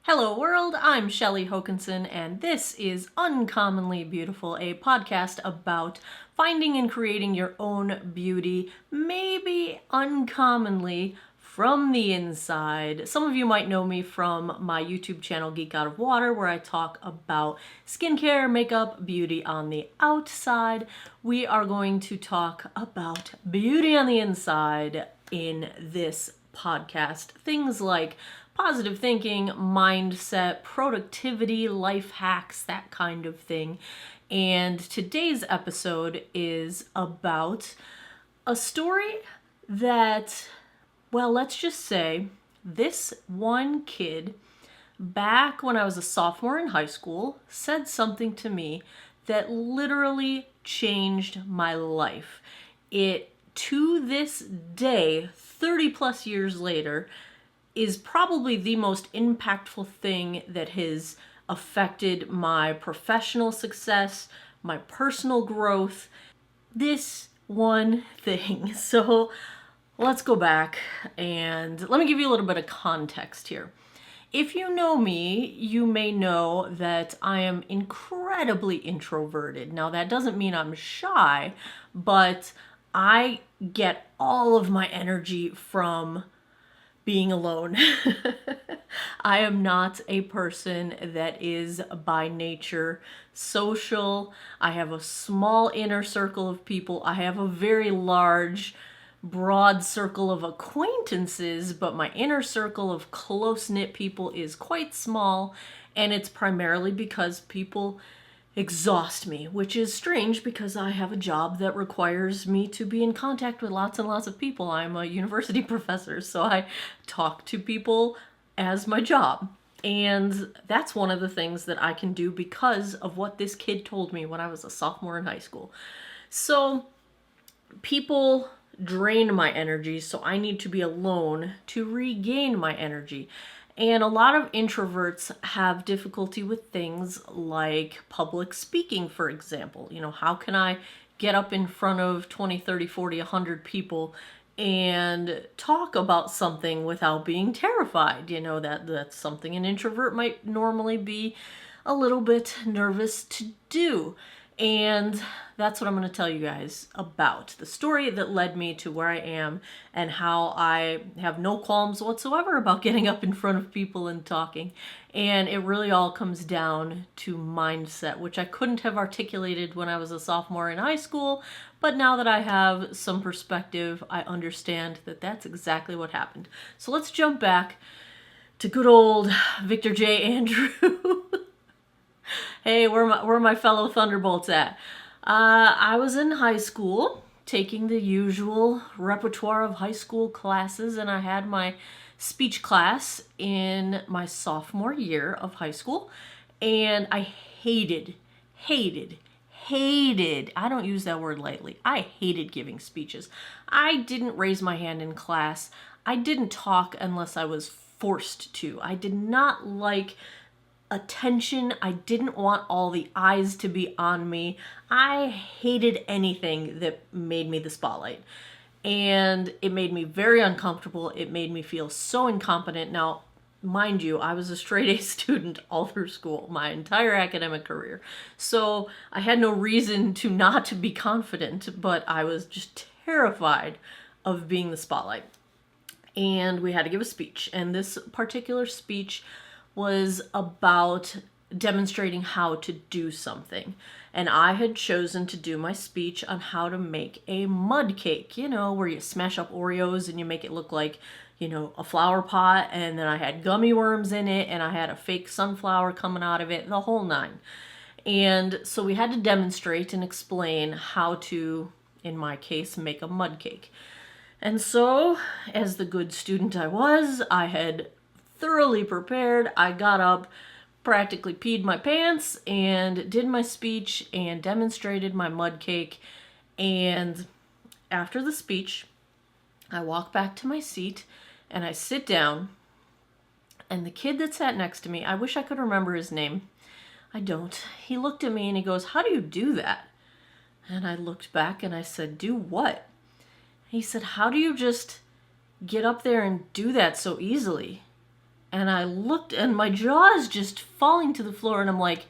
Hello world, I'm Shelly Hokanson, and this is Uncommonly Beautiful, a podcast about finding and creating your own beauty, maybe uncommonly from the inside. Some of you might know me from my YouTube channel, Geek Out of Water, where I talk about skincare, makeup, beauty on the outside. We are going to talk about beauty on the inside in this podcast. Things like positive thinking, mindset, productivity, life hacks, that kind of thing. And today's episode is about a story that, well, let's just say this one kid, back when I was a sophomore in high school, said something to me that literally changed my life. It, to this day, 30 plus years later, is probably the most impactful thing that has affected my professional success, my personal growth. This one thing. So let's go back and let me give you a little bit of context here. If you know me, you may know that I am incredibly introverted. Now, that doesn't mean I'm shy, but I get all of my energy from being alone. I am not a person that is by nature social. I have a small inner circle of people. I have a very large, broad circle of acquaintances, but my inner circle of close-knit people is quite small, and it's primarily because people exhaust me, which is strange because I have a job that requires me to be in contact with lots and lots of people. I'm a university professor, so I talk to people as my job. And that's one of the things that I can do because of what this kid told me when I was a sophomore in high school. So people drain my energy, so I need to be alone to regain my energy. And a lot of introverts have difficulty with things like public speaking, for example. You know, how can I get up in front of 20, 30, 40, 100 people and talk about something without being terrified? You know, that's something an introvert might normally be a little bit nervous to do. And that's what I'm going to tell you guys about. The story that led me to where I am and how I have no qualms whatsoever about getting up in front of people and talking. And it really all comes down to mindset, which I couldn't have articulated when I was a sophomore in high school. But now that I have some perspective, I understand that that's exactly what happened. So let's jump back to good old Victor J. Andrew. Hey, where are my fellow Thunderbolts at? I was in high school taking the usual repertoire of high school classes, and I had my speech class in my sophomore year of high school, and I hated, I don't use that word lightly, I hated giving speeches. I didn't raise my hand in class. I didn't talk unless I was forced to. I did not like attention. I didn't want all the eyes to be on me. I hated anything that made me the spotlight. And it made me very uncomfortable. It made me feel so incompetent. Now, mind you, I was a straight A student all through school, my entire academic career. So I had no reason to not be confident, but I was just terrified of being the spotlight. And we had to give a speech. And this particular speech was about demonstrating how to do something. And I had chosen to do my speech on how to make a mud cake, you know, where you smash up Oreos and you make it look like, you know, a flower pot. And then I had gummy worms in it and I had a fake sunflower coming out of it, the whole nine. And so we had to demonstrate and explain how to, in my case, make a mud cake. And so, as the good student I was, I had thoroughly prepared. I got up, practically peed my pants, and did my speech and demonstrated my mud cake. And after the speech, I walk back to my seat and I sit down. And the kid that sat next to me, I wish I could remember his name. I don't. He looked at me and he goes, "How do you do that?" And I looked back and I said, "Do what?" He said, "How do you just get up there and do that so easily?" And I looked, and my jaw is just falling to the floor, and I'm like,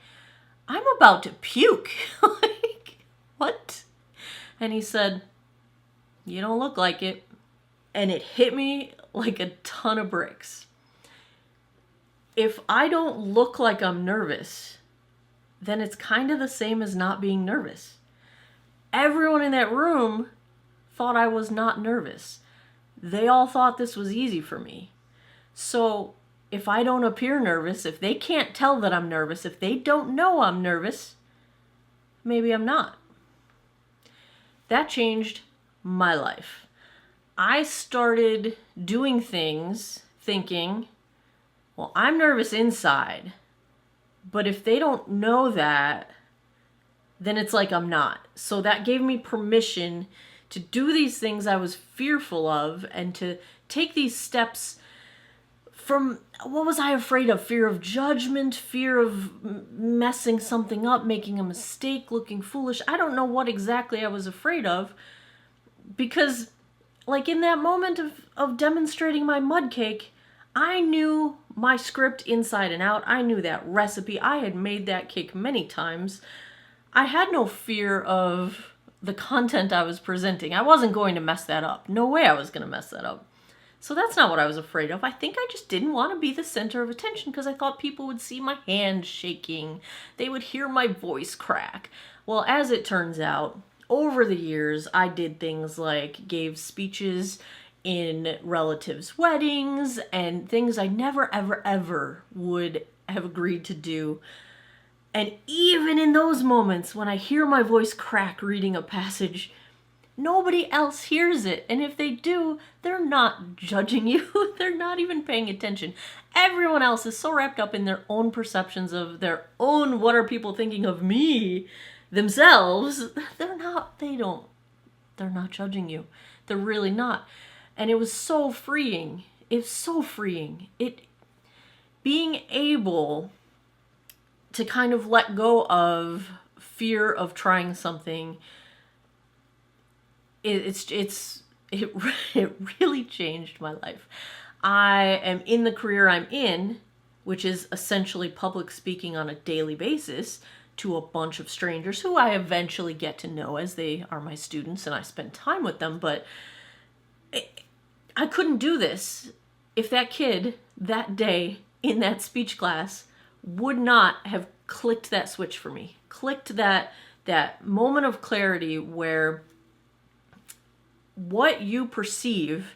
I'm about to puke. Like, what? And he said, you don't look like it. And it hit me like a ton of bricks. If I don't look like I'm nervous, then it's kind of the same as not being nervous. Everyone in that room thought I was not nervous. They all thought this was easy for me. So if I don't appear nervous, if they can't tell that I'm nervous, if they don't know I'm nervous, maybe I'm not. That changed my life. I started doing things thinking, well, I'm nervous inside, but if they don't know that, then it's like I'm not. So that gave me permission to do these things I was fearful of and to take these steps from, what was I afraid of? Fear of judgment, fear of messing something up, making a mistake, looking foolish. I don't know what exactly I was afraid of, because like in that moment of demonstrating my mud cake, I knew my script inside and out. I knew that recipe. I had made that cake many times. I had no fear of the content I was presenting. I wasn't going to mess that up. No way I was going to mess that up. So that's not what I was afraid of. I think I just didn't want to be the center of attention because I thought people would see my hand shaking. They would hear my voice crack. Well, as it turns out, over the years, I did things like gave speeches in relatives' weddings and things I never, ever, ever would have agreed to do. And even in those moments when I hear my voice crack reading a passage, nobody else hears it. And if they do, they're not judging you. They're not even paying attention. Everyone else is so wrapped up in their own perceptions of their own, what are people thinking of me, themselves. They're not judging you. They're really not. And it was so freeing. It's so freeing. Being able to kind of let go of fear of trying something, it really changed my life. I am in the career I'm in, which is essentially public speaking on a daily basis to a bunch of strangers who I eventually get to know as they are my students and I spend time with them. But I couldn't do this if that kid that day in that speech class would not have clicked that switch for me, clicked that moment of clarity where what you perceive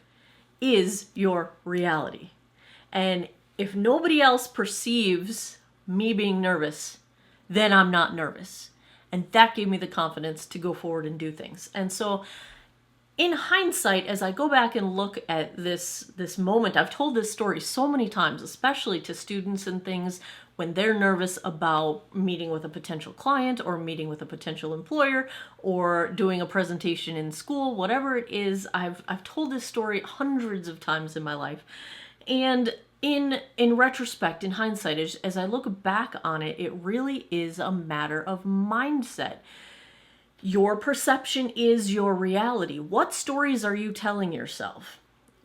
is your reality. And if nobody else perceives me being nervous, then I'm not nervous. And that gave me the confidence to go forward and do things. And so in hindsight, as I go back and look at this moment, I've told this story so many times, especially to students and things when they're nervous about meeting with a potential client or meeting with a potential employer or doing a presentation in school, whatever it is. I've told this story hundreds of times in my life. And in retrospect, in hindsight, as I look back on it, it really is a matter of mindset. Your perception is your reality. What stories are you telling yourself?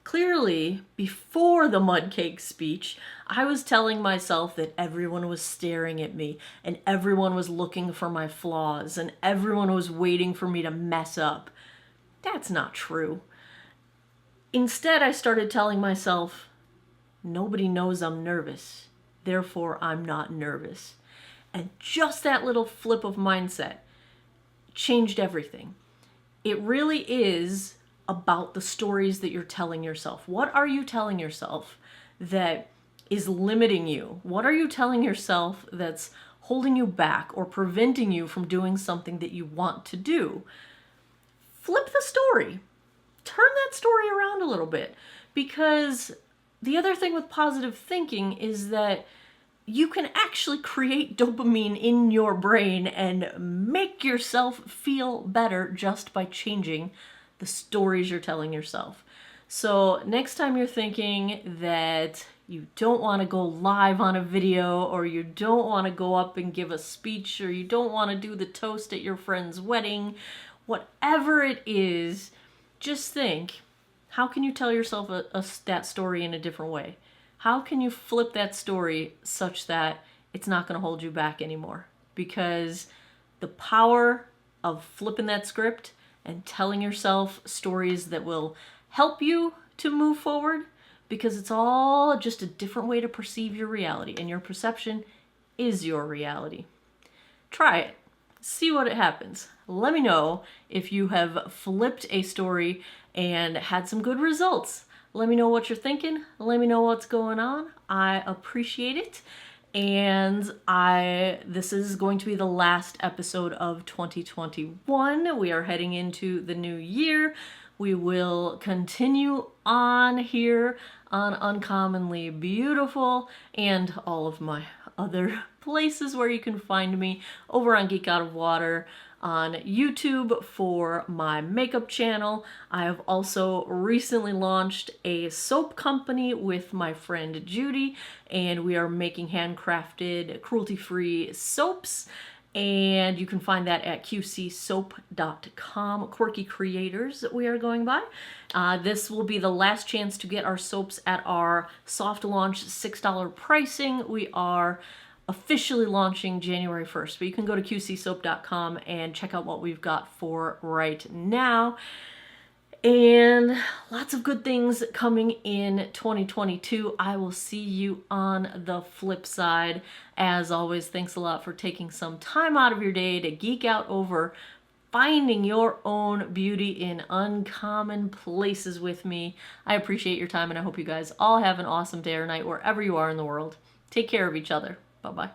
Clearly, before the mud cake speech, I was telling myself that everyone was staring at me and everyone was looking for my flaws and everyone was waiting for me to mess up. That's not true. Instead, I started telling myself, nobody knows I'm nervous, therefore I'm not nervous. And just that little flip of mindset changed everything. It really is about the stories that you're telling yourself. What are you telling yourself that is limiting you? What are you telling yourself that's holding you back or preventing you from doing something that you want to do? Flip the story. Turn that story around a little bit. Because the other thing with positive thinking is that you can actually create dopamine in your brain and make yourself feel better just by changing the stories you're telling yourself. So next time you're thinking that you don't want to go live on a video, or you don't want to go up and give a speech, or you don't want to do the toast at your friend's wedding, whatever it is, just think, how can you tell yourself that story in a different way? How can you flip that story such that it's not going to hold you back anymore? Because the power of flipping that script and telling yourself stories that will help you to move forward, because it's all just a different way to perceive your reality, and your perception is your reality. Try it. See what happens. Let me know if you have flipped a story and had some good results. Let me know what you're thinking. Let me know what's going on. I appreciate it. And this is going to be the last episode of 2021. We are heading into the new year. We will continue on here on Uncommonly Beautiful and all of my other places where you can find me, over on Geek Out of Water, on YouTube for my makeup channel. I have also recently launched a soap company with my friend Judy, and we are making handcrafted, cruelty-free soaps. And you can find that at qcsoap.com. Quirky creators we are going by. This will be the last chance to get our soaps at our soft launch $6 pricing. We are officially launching January 1st, but you can go to qcsoap.com and check out what we've got for right now. And lots of good things coming in 2022. I will see you on the flip side. As always, thanks a lot for taking some time out of your day to geek out over finding your own beauty in uncommon places with me. I appreciate your time, and I hope you guys all have an awesome day or night wherever you are in the world. Take care of each other. Bye-bye.